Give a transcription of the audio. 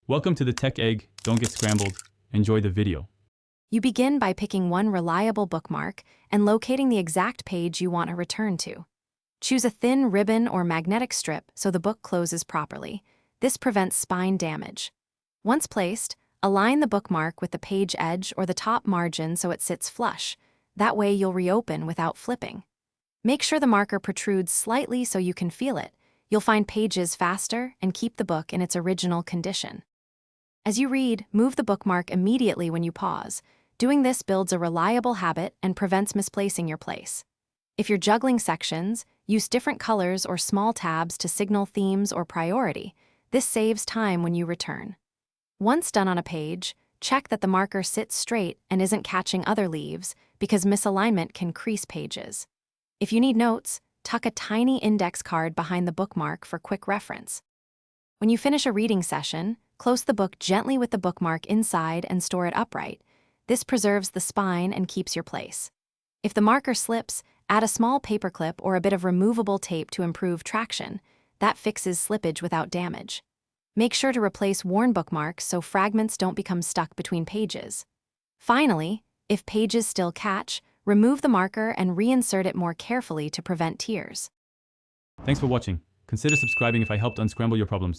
Welcome to the Tech Egg. Don't get scrambled. Enjoy the video. You begin by picking one reliable bookmark and locating the exact page you want to return to. Choose a thin ribbon or magnetic strip so the book closes properly. This prevents spine damage. Once placed, align the bookmark with the page edge or the top margin so it sits flush. That way you'll reopen without flipping. Make sure the marker protrudes slightly so you can feel it. You'll find pages faster and keep the book in its original condition. As you read, move the bookmark immediately when you pause. Doing this builds a reliable habit and prevents misplacing your place. If you're juggling sections, use different colors or small tabs to signal themes or priority. This saves time when you return. Once done on a page, check that the marker sits straight and isn't catching other leaves, because misalignment can crease pages. If you need notes, tuck a tiny index card behind the bookmark for quick reference. When you finish a reading session, close the book gently with the bookmark inside and store it upright. This preserves the spine and keeps your place. If the marker slips, add a small paperclip or a bit of removable tape to improve traction. That fixes slippage without damage. Make sure to replace worn bookmarks so fragments don't become stuck between pages. Finally, if pages still catch, remove the marker and reinsert it more carefully to prevent tears. Thanks for watching. Consider subscribing if I helped unscramble your problems.